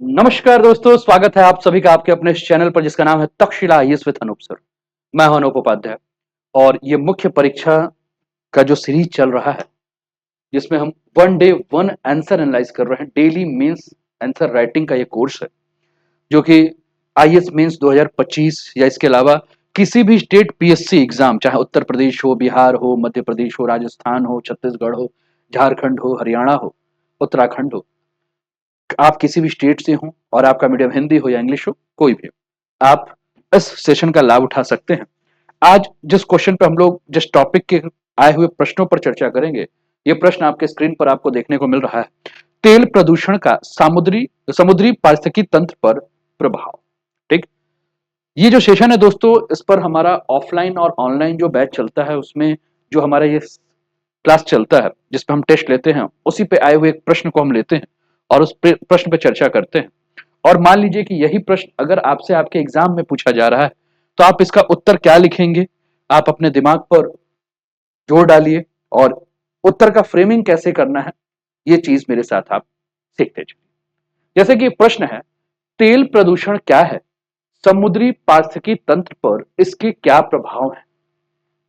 नमस्कार दोस्तों, स्वागत है आप सभी का आपके अपने इस चैनल पर जिसका नाम है Takshashila IAS with Anoop sir. मैं हूं अनूप उपाध्याय और ये मुख्य परीक्षा का जो सीरीज चल रहा है जिसमें हम one day one answer analyse कर रहे हैं। डेली मेंस आंसर राइटिंग का ये कोर्स है जो कि आईएएस मेंस 2025 या इसके अलावा किसी भी स्टेट पीएससी एग्जाम, चाहे उत्तर प्रदेश हो, बिहार हो, मध्य प्रदेश हो, राजस्थान हो, छत्तीसगढ़ हो, झारखंड हो, हरियाणा हो, उत्तराखंड हो, आप किसी भी स्टेट से हो और आपका मीडियम हिंदी हो या इंग्लिश हो, कोई भी हो, आप इस सेशन का लाभ उठा सकते हैं। आज जिस क्वेश्चन पे हम लोग जिस टॉपिक के आए हुए प्रश्नों पर चर्चा करेंगे, ये प्रश्न आपके स्क्रीन पर आपको देखने को मिल रहा है। तेल प्रदूषण का समुद्री समुद्री पारिस्थितिकी तंत्र पर प्रभाव। ठीक, ये जो सेशन है दोस्तों, इस पर हमारा ऑफलाइन और ऑनलाइन जो बैच चलता है उसमें जो हमारा ये क्लास चलता है जिसपे हम टेस्ट लेते हैं, उसी पे आए हुए एक प्रश्न को हम लेते हैं और उस प्रश्न पे चर्चा करते हैं। और मान लीजिए कि यही प्रश्न अगर आपसे आपके एग्जाम में पूछा जा रहा है तो आप इसका उत्तर क्या लिखेंगे, आप अपने दिमाग पर जोर डालिए और उत्तर का फ्रेमिंग कैसे करना है ये चीज मेरे साथ आप सीखते चलिए। जैसे कि प्रश्न है, तेल प्रदूषण क्या है, समुद्री पारिस्थितिकी तंत्र पर इसके क्या प्रभाव हैं।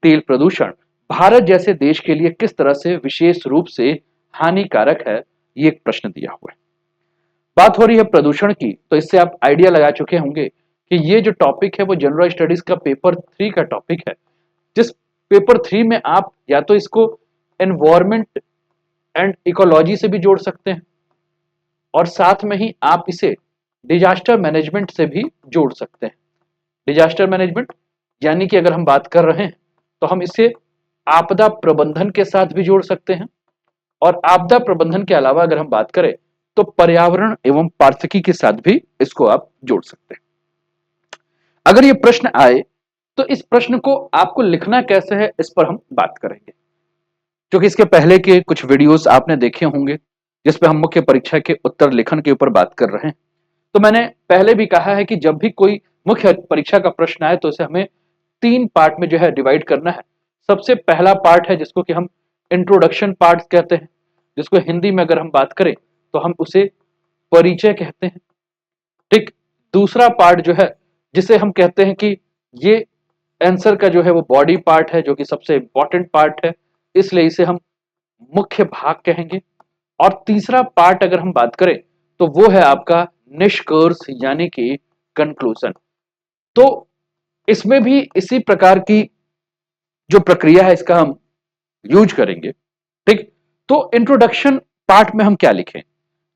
तेल प्रदूषण भारत जैसे देश के लिए किस तरह से विशेष रूप से हानिकारक है, ये एक प्रश्न दिया हुआ है। बात हो रही है प्रदूषण की, तो इससे आप आइडिया लगा चुके होंगे कि ये जो टॉपिक है वो जनरल स्टडीज का पेपर 3 का टॉपिक है, जिस पेपर 3 में आप या तो इसको एनवायरमेंट एंड इकोलॉजी से भी जोड़ सकते हैं और साथ में ही आप इसे डिजास्टर मैनेजमेंट से भी जोड़ सकते हैं। डिजास्टर मैनेजमेंट यानी कि अगर हम बात कर रहे हैं तो हम इसे आपदा प्रबंधन के साथ भी जोड़ सकते हैं और आपदा प्रबंधन के अलावा अगर हम बात करें तो पर्यावरण एवं पारिस्थितिकी के साथ भी इसको आप जोड़ सकते हैं। अगर ये प्रश्न आए तो इस प्रश्न को आपको लिखना कैसे है इस पर हम बात करेंगे, क्योंकि इसके पहले के कुछ वीडियोस आपने देखे होंगे जिसपे हम मुख्य परीक्षा के उत्तर लेखन के ऊपर बात कर रहे हैं। तो मैंने पहले भी कहा है कि जब भी कोई मुख्य परीक्षा का प्रश्न आए तो इसे हमें 3 पार्ट में जो है डिवाइड करना है। सबसे पहला पार्ट है जिसको कि हम इंट्रोडक्शन पार्ट कहते हैं, जिसको हिंदी में अगर हम बात करें तो हम उसे परिचय कहते हैं। ठीक, दूसरा पार्ट जो है जिसे हम कहते हैं कि ये आंसर का जो है वो बॉडी पार्ट है, जो कि सबसे इंपॉर्टेंट पार्ट है, इसलिए इसे हम मुख्य भाग कहेंगे। और तीसरा पार्ट अगर हम बात करें तो वो है आपका निष्कर्ष यानी कि कंक्लूजन। तो इसमें भी इसी प्रकार की जो प्रक्रिया है इसका हम यूज करेंगे। ठीक, तो इंट्रोडक्शन पार्ट में हम क्या लिखें,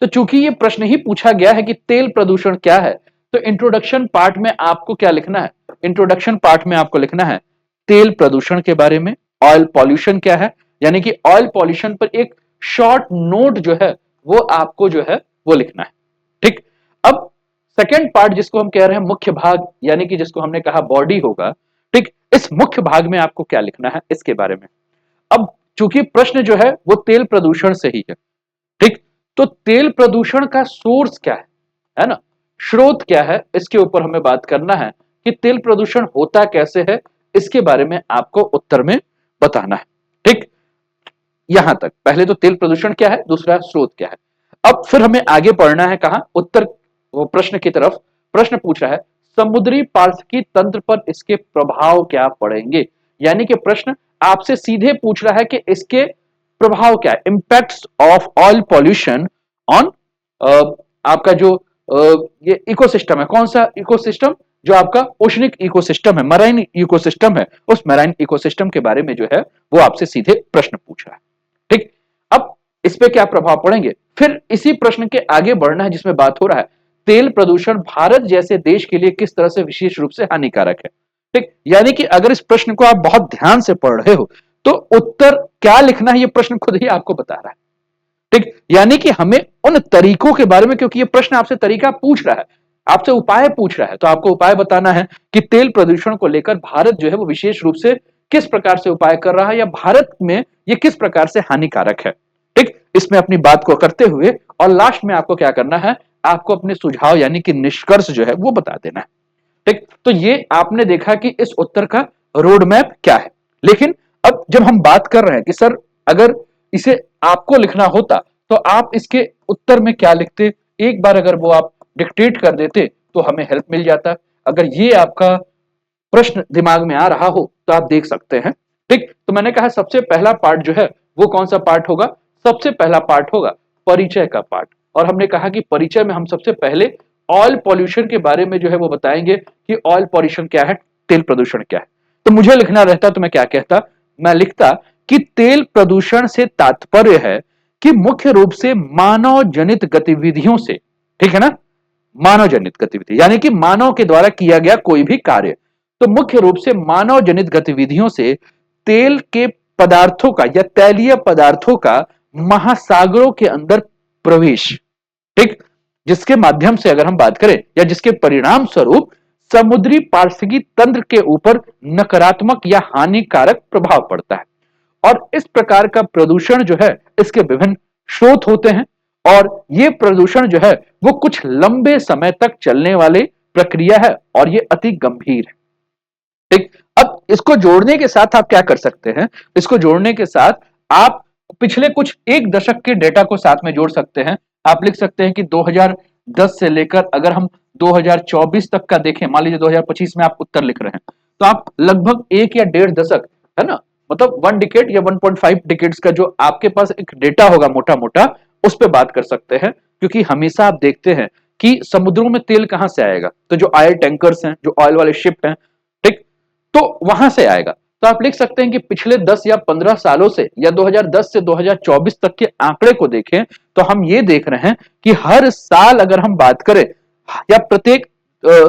तो चूंकि ये प्रश्न ही पूछा गया है कि तेल प्रदूषण क्या है, तो इंट्रोडक्शन पार्ट में आपको क्या लिखना है, इंट्रोडक्शन पार्ट में आपको लिखना है तेल प्रदूषण के बारे में, ऑयल पॉल्यूशन क्या है, यानी कि ऑयल पॉल्यूशन पर एक शॉर्ट नोट जो है वो आपको जो है वो लिखना है। ठीक, अब सेकेंड पार्ट जिसको हम कह रहे हैं मुख्य भाग, यानी कि जिसको हमने कहा बॉडी होगा। ठीक, इस मुख्य भाग में आपको क्या लिखना है इसके बारे में। अब चूंकि प्रश्न जो है वो तेल प्रदूषण से ही है। ठीक, तो तेल प्रदूषण का सोर्स क्या है ना, स्रोत क्या है, इसके ऊपर हमें बात करना है कि तेल प्रदूषण होता कैसे है, इसके बारे में आपको उत्तर में बताना है। ठीक, यहां तक पहले तो तेल प्रदूषण क्या है, दूसरा स्रोत क्या है। अब फिर हमें आगे पढ़ना है कहां, उत्तर वो प्रश्न की तरफ। प्रश्न पूछ रहा है समुद्री पारिस्थितिकी तंत्र पर इसके प्रभाव क्या पड़ेंगे, यानी कि प्रश्न आपसे सीधे पूछ रहा है कि इसके प्रभाव क्या है, impacts of oil pollution on आपका जो ये इकोसिस्टम है, कौन सा इकोसिस्टम, जो आपका ओशनिक इकोसिस्टम है, मराइन इकोसिस्टम है, उस मराइन इकोसिस्टम के बारे में जो है वो आपसे सीधे प्रश्न पूछ रहा है। ठीक, अब इस पे क्या प्रभाव पड़ेंगे, फिर इसी प्रश्न के आगे बढ़ना है जिसमें बात हो रहा है तेल प्रदूषण भारत जैसे देश के लिए किस तरह से विशेष रूप से हानिकारक है। ठीक, यानी कि अगर इस प्रश्न को आप बहुत ध्यान से पढ़ रहे हो तो उत्तर क्या लिखना है ये प्रश्न खुद ही आपको बता रहा है। ठीक, यानी कि हमें उन तरीकों के बारे में, क्योंकि ये प्रश्न आपसे तरीका पूछ रहा है, आपसे उपाय पूछ रहा है, तो आपको उपाय बताना है कि तेल प्रदूषण को लेकर भारत जो है वो विशेष रूप से किस प्रकार से उपाय कर रहा है या भारत में ये किस प्रकार से हानिकारक है। ठीक, इसमें अपनी बात को करते हुए और लास्ट में आपको क्या करना है, आपको अपने सुझाव यानी कि निष्कर्ष जो है वो बता देना है। ठीक, तो ये आपने देखा कि इस उत्तर का रोड मैप क्या है। लेकिन अब जब हम बात कर रहे हैं कि सर अगर इसे आपको लिखना होता तो आप इसके उत्तर में क्या लिखते, एक बार अगर वो आप डिक्टेट कर देते तो हमें हेल्प मिल जाता। अगर ये आपका प्रश्न दिमाग में आ रहा हो तो आप देख सकते हैं। ठीक, तो मैंने कहा सबसे पहला पार्ट जो है वो कौन सा पार्ट होगा? सबसे पहला पार्ट होगा परिचय का पार्ट। और हमने कहा कि परिचय में हम सबसे पहले ऑयल पॉल्यूशन के बारे में जो है वो बताएंगे कि ऑयल पॉल्यूशन क्या है, तेल प्रदूषण क्या है। तो मुझे लिखना रहता तो मैं क्या कहता? मैं लिखता कि तेल प्रदूषण से तात्पर्य है कि मुख्य रूप से मानव जनित गतिविधियों से, ठीक है ना, मानव जनित गतिविधि यानी कि मानव के द्वारा किया गया कोई भी कार्य, तो मुख्य रूप से मानव जनित गतिविधियों से तेल के पदार्थों का या तैलीय पदार्थों का महासागरों के अंदर प्रवेश, ठीक, जिसके माध्यम से अगर हम बात करें या जिसके परिणाम स्वरूप समुद्री पारिस्थितिकी तंत्र के ऊपर नकारात्मक या हानिकारक प्रभाव पड़ता है। और इस प्रकार का प्रदूषण जो है इसके विभिन्न स्रोत होते हैं और ये प्रदूषण जो है वो कुछ लंबे समय तक चलने वाली प्रक्रिया है और ये अति गंभीर है। ठीक, अब इसको जोड़ने के साथ आप क्या कर सकते हैं? इसको जोड़ने के साथ आप पिछले कुछ एक दशक के डेटा को साथ में जोड़ सकते हैं। आप लिख सकते हैं कि 2010 से लेकर अगर हम 2024 तक का देखें, मान लीजिए 2025 में आप उत्तर लिख रहे हैं, तो आप लगभग एक या डेढ़ दशक, है ना, मतलब 1 डिकेड या 1.5 डिकेड्स का जो आपके पास एक डेटा होगा मोटा मोटा, उस पर बात कर सकते हैं। क्योंकि हमेशा आप देखते हैं कि समुद्रों में तेल कहां से आएगा? तो जो ऑयल टैंकर्स हैं, जो ऑयल वाले शिप हैं, ठीक, तो वहां से आएगा। तो आप लिख सकते हैं कि पिछले 10 या 15 सालों से या 2010 से 2024 तक के आंकड़े को देखें तो हम ये देख रहे हैं कि हर साल अगर हम बात करें या प्रत्येक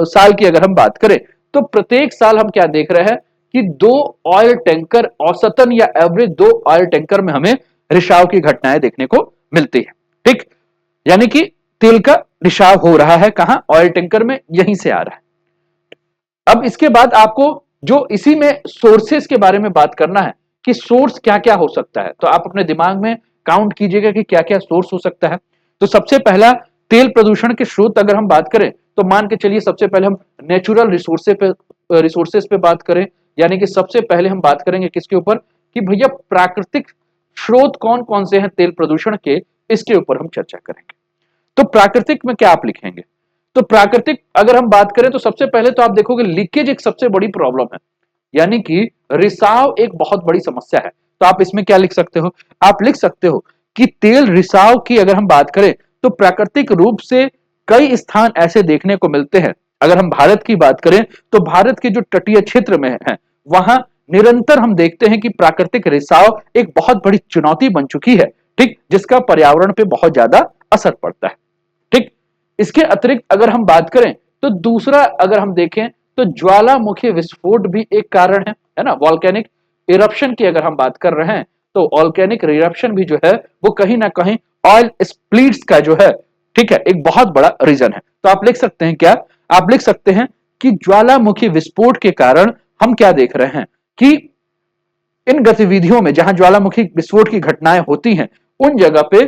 साल की अगर हम बात करें तो प्रत्येक साल हम क्या देख रहे हैं कि 2 ऑयल टैंकर औसतन या एवरेज 2 ऑयल टैंकर में हमें रिसाव की घटनाएं देखने को मिलती है। ठीक, यानी कि तेल का रिसाव हो रहा है कहां? ऑयल टैंकर में, यहीं से आ रहा है। अब इसके बाद आपको जो इसी में सोर्सेस के बारे में बात करना है कि सोर्स क्या क्या हो सकता है, तो आप अपने दिमाग में काउंट कीजिएगा कि क्या क्या सोर्स हो सकता है। तो सबसे पहला तेल प्रदूषण के स्रोत अगर हम बात करें तो मान के चलिए सबसे पहले हम नेचुरल रिसोर्सेस पे बात करें, यानी कि सबसे पहले हम बात करेंगे किसके ऊपर कि भैया प्राकृतिक स्रोत कौन कौन से हैं तेल प्रदूषण के, इसके ऊपर हम चर्चा करेंगे। तो प्राकृतिक में क्या आप लिखेंगे? तो प्राकृतिक अगर हम बात करें तो सबसे पहले तो आप देखोगे लीकेज एक सबसे बड़ी प्रॉब्लम है, यानी कि रिसाव एक बहुत बड़ी समस्या है। तो आप इसमें क्या लिख सकते हो? आप लिख सकते हो कि तेल रिसाव की अगर हम बात करें तो प्राकृतिक रूप से कई स्थान ऐसे देखने को मिलते हैं। अगर हम भारत की बात करें तो भारत के जो तटीय क्षेत्र में है वहां निरंतर हम देखते हैं कि प्राकृतिक रिसाव एक बहुत बड़ी चुनौती बन चुकी है, ठीक, जिसका पर्यावरण पे बहुत ज्यादा असर पड़ता है। ठीक, इसके अतिरिक्त अगर हम बात करें तो दूसरा अगर हम देखें तो ज्वालामुखी विस्फोट भी एक कारण है ना, वॉल्केनिक इरप्शन की अगर हम बात कर रहे हैं तो वॉल्केनिक इरप्शन भी जो है वो कहीं ना कहीं ऑयल स्प्लिट्स का जो है, ठीक है, एक बहुत बड़ा रीजन है। तो आप लिख सकते हैं क्या? आप लिख सकते हैं कि ज्वालामुखी विस्फोट के कारण हम क्या देख रहे हैं कि इन गतिविधियों में जहां ज्वालामुखी विस्फोट की घटनाएं होती हैं उन जगह पे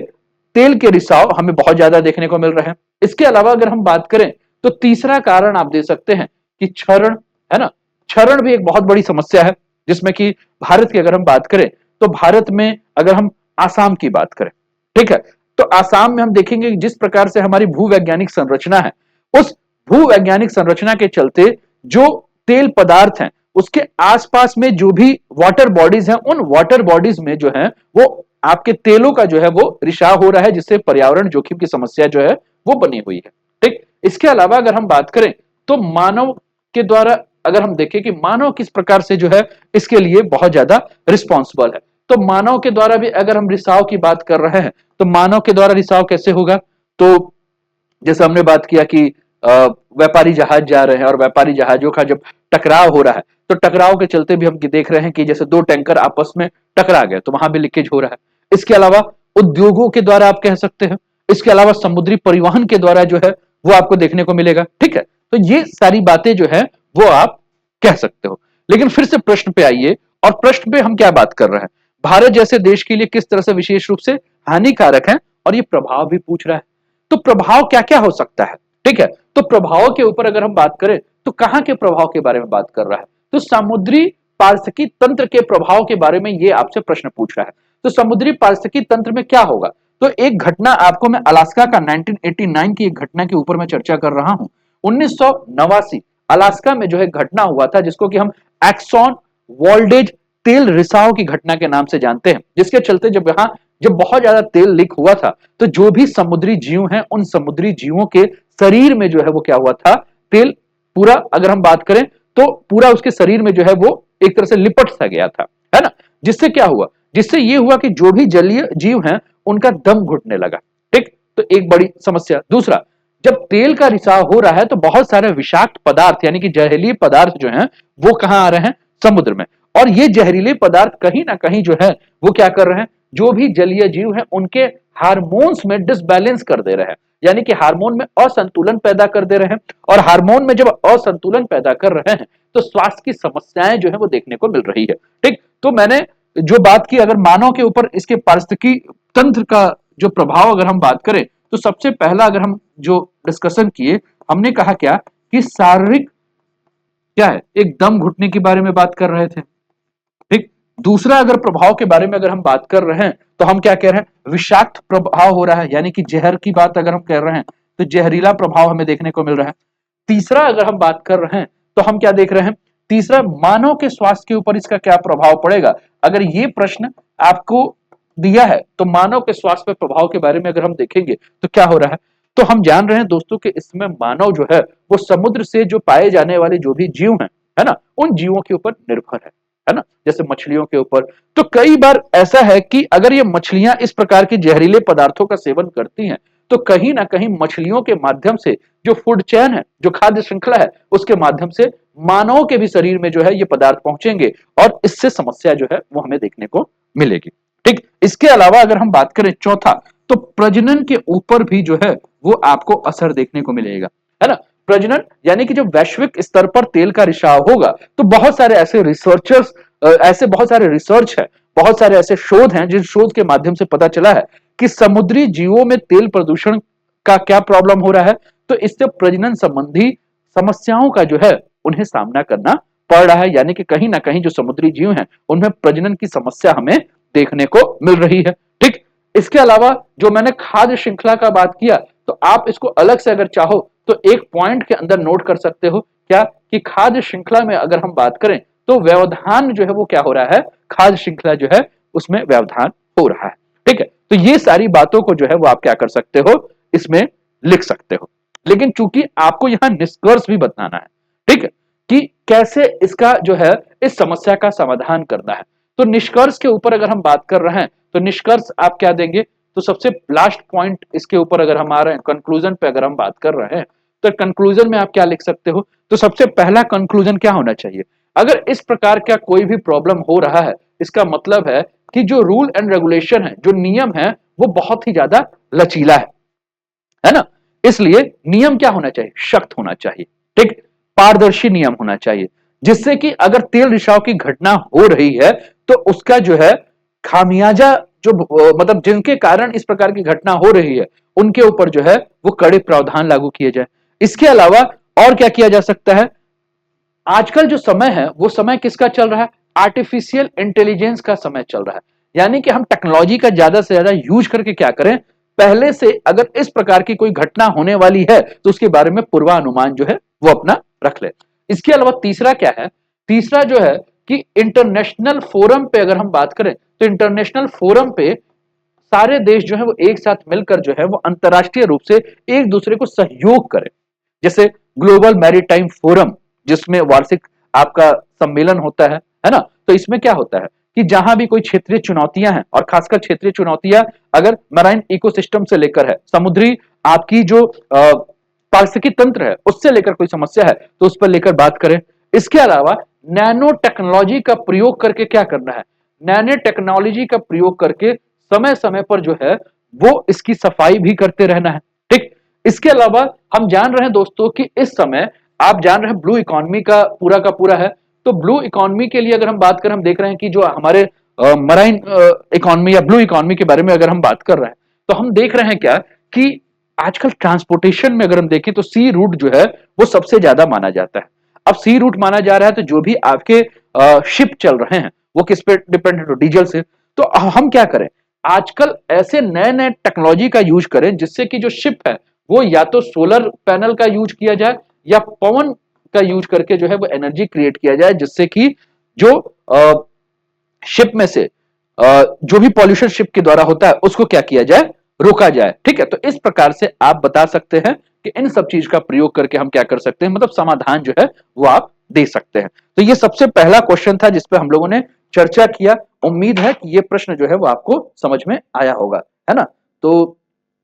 तेल के रिसाव हमें बहुत ज्यादा देखने को मिल रहे हैं। इसके अलावा अगर हम बात करें तो तीसरा कारण आप दे सकते हैं कि क्षरण, है ना, क्षरण भी एक बहुत बड़ी समस्या है, जिसमें कि भारत की अगर हम बात करें तो भारत में अगर हम आसाम की बात करें, ठीक है, तो आसाम में हम देखेंगे जिस प्रकार से हमारी भूवैज्ञानिक संरचना है, उस भूवैज्ञानिक संरचना के चलते जो तेल पदार्थ हैं उसके आसपास में जो भी वाटर बॉडीज हैं उन वाटर बॉडीज में जो है वो आपके तेलों का जो है वो रिसाव हो रहा है, जिससे पर्यावरण जोखिम की समस्या जो है वो बनी हुई है। ठीक, इसके अलावा अगर हम बात करें तो मानव के द्वारा अगर हम देखें कि मानव किस प्रकार से जो है इसके लिए बहुत ज्यादा रिस्पॉन्सिबल है, तो मानव के द्वारा भी अगर हम रिसाव की बात कर रहे हैं तो मानव के द्वारा रिसाव कैसे होगा? तो जैसे हमने बात किया कि व्यापारी जहाज जा रहे हैं और व्यापारी जहाजों का जब टकराव हो रहा है तो टकराव के चलते भी हम देख रहे हैं कि जैसे 2 टैंकर आपस में टकरा गए तो वहां भी लीकेज हो रहा है। इसके अलावा उद्योगों के द्वारा आप कह सकते हैं, इसके अलावा समुद्री परिवहन के द्वारा जो है वो आपको देखने को मिलेगा। ठीक है, तो ये सारी बातें जो है वो आप कह सकते हो। लेकिन फिर से प्रश्न पे आइए, और प्रश्न पे हम क्या बात कर रहे हैं? भारत जैसे देश के लिए किस तरह से विशेष रूप से हानिकारक है, और ये प्रभाव भी पूछ रहा है। तो प्रभाव क्या क्या हो सकता है? ठीक है, तो प्रभाव के ऊपर अगर हम बात करें तो कहां के प्रभाव के बारे में बात कर रहा है? तो समुद्री पारिस्थितिकी तंत्र के प्रभाव के बारे में ये आपसे प्रश्न पूछ रहा है। तो समुद्री पारिस्थितिकी तंत्र में क्या होगा? तो एक घटना आपको मैं अलास्का का 1989 की एक घटना के ऊपर मैं चर्चा कर रहा हूं। 1989 अलास्का में जो है घटना हुआ था जिसको कि हम एक्सॉन वोल्डेज तेल रिसाव की घटना के नाम से जानते हैं, जिसके चलते जब बहुत ज्यादा तेल लीक हुआ था तो जो भी समुद्री जीव हैं उन समुद्री जीवों के शरीर में जो है वो क्या हुआ था, तेल पूरा अगर हम बात करें तो पूरा उसके शरीर में जो है वो एक तरह से लिपट सा गया था, है ना। जिससे क्या हुआ, जिससे ये हुआ कि जो भी जलीय जीव हैं उनका दम घुटने लगा। ठीक, तो एक बड़ी समस्या। दूसरा, जब तेल का रिसाव हो रहा है तो बहुत सारे विषाक्त पदार्थ यानी कि जहरीले पदार्थ जो हैं वो कहां आ रहे हैं, समुद्र में। और ये जहरीले पदार्थ कहीं ना कहीं जो है वो क्या कर रहे हैं, जो भी जलीय जीव हैं उनके हार्मोन्स में डिसबैलेंस कर दे रहे हैं, यानी कि हार्मोन में असंतुलन पैदा कर दे रहे हैं। और हार्मोन में जब असंतुलन पैदा कर रहे हैं तो स्वास्थ्य की समस्याएं जो है वो देखने को मिल रही है। ठीक, तो मैंने जो बात की, अगर मानव के ऊपर इसके पारिस्थितिकी तंत्र का जो प्रभाव अगर हम बात करें तो सबसे पहला अगर हम जो डिस्कशन किए, हमने कहा क्या कि शारीरिक क्या है, एक दम घुटने के बारे में बात कर रहे थे। ठीक, दूसरा अगर प्रभाव के बारे में अगर हम बात कर रहे हैं तो हम क्या कह रहे हैं, विषाक्त प्रभाव हो रहा है, यानी कि जहर की बात अगर हम कर रहे हैं तो जहरीला प्रभाव हमें देखने को मिल रहा है। तीसरा अगर हम बात कर रहे हैं तो हम क्या देख रहे हैं, तीसरा मानव के स्वास्थ्य के ऊपर इसका क्या प्रभाव पड़ेगा। अगर ये प्रश्न आपको दिया है तो मानव के स्वास्थ्य पर प्रभाव के बारे में अगर हम देखेंगे तो क्या हो रहा है, तो हम जान रहे हैं दोस्तों कि इसमें मानव जो है वो समुद्र से जो पाए जाने वाले जो भी जीव हैं, है ना, उन जीवों के ऊपर निर्भर है ना, जैसे मछलियों के ऊपर। तो कई बार ऐसा है कि अगर ये मछलियां इस प्रकार के जहरीले पदार्थों का सेवन करती हैं तो कहीं ना कहीं मछलियों के माध्यम से जो फूड चेन है, जो खाद्य श्रृंखला है, उसके माध्यम से मानव के भी शरीर में जो है ये पदार्थ पहुंचेंगे और इससे समस्या जो है वो हमें देखने को मिलेगी। ठीक, इसके अलावा अगर हम बात करें चौथा, तो प्रजनन के ऊपर भी जो है वो आपको असर देखने को मिलेगा, है ना। प्रजनन यानी कि जब वैश्विक स्तर पर तेल का रिसाव होगा तो बहुत सारे ऐसे रिसर्चर्स, ऐसे बहुत सारे रिसर्च है, बहुत सारे ऐसे शोध हैं जिन शोध के माध्यम से पता चला है कि समुद्री जीवों में तेल प्रदूषण का क्या प्रॉब्लम हो रहा है, तो इससे प्रजनन संबंधी समस्याओं का जो है उन्हें सामना करना पड़ रहा है, यानी कि कहीं ना कहीं जो समुद्री जीव हैं उनमें प्रजनन की समस्या हमें देखने को मिल रही है। ठीक, इसके अलावा जो मैंने खाद्य श्रृंखला का बात किया तो आप इसको अलग से अगर चाहो तो एक पॉइंट के अंदर नोट कर सकते हो, क्या कि खाद्य श्रृंखला में अगर हम बात करें तो व्यवधान जो है वो क्या हो रहा है, खाद्य श्रृंखला जो है उसमें व्यवधान हो रहा है। ठीक है, तो ये सारी बातों को जो है वो आप क्या कर सकते हो, इसमें लिख सकते हो। लेकिन चूंकि आपको यहां निष्कर्ष भी बताना है, ठीक है, कि कैसे इसका जो है इस समस्या का समाधान करना है, तो निष्कर्ष के ऊपर अगर हम बात कर रहे हैं तो निष्कर्ष आप क्या देंगे, तो सबसे लास्ट पॉइंट इसके ऊपर अगर हम आ रहे हैं, कंक्लूजन पे अगर हम बात कर रहे हैं तो कंक्लूजन में आप क्या लिख सकते हो, तो सबसे पहला कंक्लूजन क्या होना चाहिए, अगर इस प्रकार का कोई भी प्रॉब्लम हो रहा है इसका मतलब है कि जो रूल एंड रेगुलेशन है, जो नियम है वो बहुत ही ज्यादा लचीला है ना। इसलिए नियम क्या होना चाहिए, सख्त होना चाहिए। ठीक, पारदर्शी नियम होना चाहिए, जिससे कि अगर तेल रिसाव की घटना हो रही है तो उसका जो है खामियाजा जो मतलब जिनके कारण इस प्रकार की घटना हो रही है उनके ऊपर जो है वो कड़े प्रावधान लागू किए जाए। इसके अलावा और क्या किया जा सकता है, आजकल जो समय है वो समय किसका चल रहा है, आर्टिफिशियल इंटेलिजेंस का समय चल रहा है, यानी कि हम टेक्नोलॉजी का ज्यादा से ज्यादा यूज करके क्या करें, पहले से अगर इस प्रकार की कोई घटना होने वाली है तो उसके बारे में पूर्वानुमान जो है वो अपना रख ले। इसके अलावा तीसरा क्या है, तीसरा जो है कि इंटरनेशनल फोरम पे अगर हम बात करें तो इंटरनेशनल फोरम पे सारे देश जो है वो एक साथ मिलकर जो है वो अंतरराष्ट्रीय रूप से एक दूसरे को सहयोग करें, जैसे ग्लोबल मैरीटाइम फोरम जिसमें वार्षिक आपका सम्मेलन होता है ना। तो इसमें क्या होता है कि जहां भी कोई क्षेत्रीय चुनौतियां हैं, और खासकर क्षेत्रीय चुनौतियां अगर मैराइन इकोसिस्टम से लेकर है, समुद्री आपकी जो पारिस्थितिकी तंत्र है उससे लेकर कोई समस्या है तो उस पर लेकर बात करें। इसके अलावा नैनो टेक्नोलॉजी का प्रयोग करके क्या करना है, नैनो टेक्नोलॉजी का प्रयोग करके समय समय पर जो है वो इसकी सफाई भी करते रहना है। ठीक, इसके अलावा हम जान रहे हैं दोस्तों कि इस समय आप जान रहे हैं ब्लू इकोनॉमी का पूरा है, तो ब्लू इकोनॉमी के लिए अगर हम बात करें, हम देख रहे हैं कि जो हमारे मराइन इकोनॉमी या ब्लू इकोनॉमी के बारे में अगर हम बात कर रहे हैं तो हम देख रहे हैं क्या कि आजकल ट्रांसपोर्टेशन में अगर हम देखें तो सी रूट जो है वो सबसे ज्यादा माना जाता है। अब सी रूट माना जा रहा है तो जो भी आपके शिप चल रहे हैं वो किस पे डिपेंडेंट हो, डीजल से। तो हम क्या करें, आजकल ऐसे नए नए टेक्नोलॉजी का यूज करें जिससे कि जो शिप है वो या तो सोलर पैनल का यूज किया जाए या पवन का यूज करके जो है वो एनर्जी क्रिएट किया जाए, जिससे कि जो शिप में से जो भी पॉल्यूशन शिप के द्वारा होता है उसको क्या किया जाए, रोका जाए। ठीक है, तो इस प्रकार से आप बता सकते हैं कि इन सब चीज का प्रयोग करके हम क्या कर सकते हैं, मतलब समाधान जो है वो आप दे सकते हैं। तो ये सबसे पहला क्वेश्चन था जिसपे हम लोगों ने चर्चा किया। उम्मीद है कि ये प्रश्न जो है वो आपको समझ में आया होगा, है ना। तो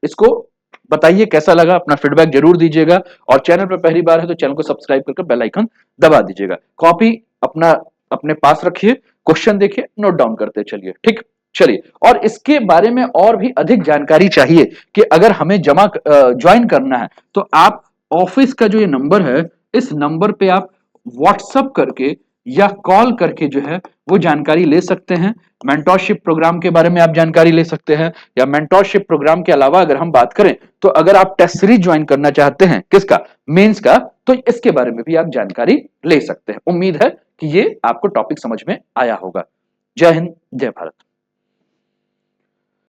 इसको बताइए कैसा लगा, अपना फीडबैक जरूर दीजिएगा, और चैनल पर पहली बार है तो चैनल को सब्सक्राइब करके बेल आइकन दबा दीजिएगा। कॉपी अपना अपने पास रखिए, क्वेश्चन देखिए, नोट डाउन करते चलिए। ठीक, चलिए। और इसके बारे में और भी अधिक जानकारी चाहिए कि अगर हमें जमा ज्वाइन करना है तो आप ऑफिस का जो ये नंबर है, इस नंबर पे आप व्हाट्सअप करके या कॉल करके जो है वो जानकारी ले सकते हैं। मेंटोरशिप प्रोग्राम के बारे में आप जानकारी ले सकते हैं, या मेंटोरशिप प्रोग्राम के अलावा अगर हम बात करें तो अगर आप टेस्ट सीरीज ज्वाइन करना चाहते हैं, किसका, मेंस का, तो इसके बारे में भी आप जानकारी ले सकते हैं। उम्मीद है कि ये आपको टॉपिक समझ में आया होगा। जय हिंद, जय भारत।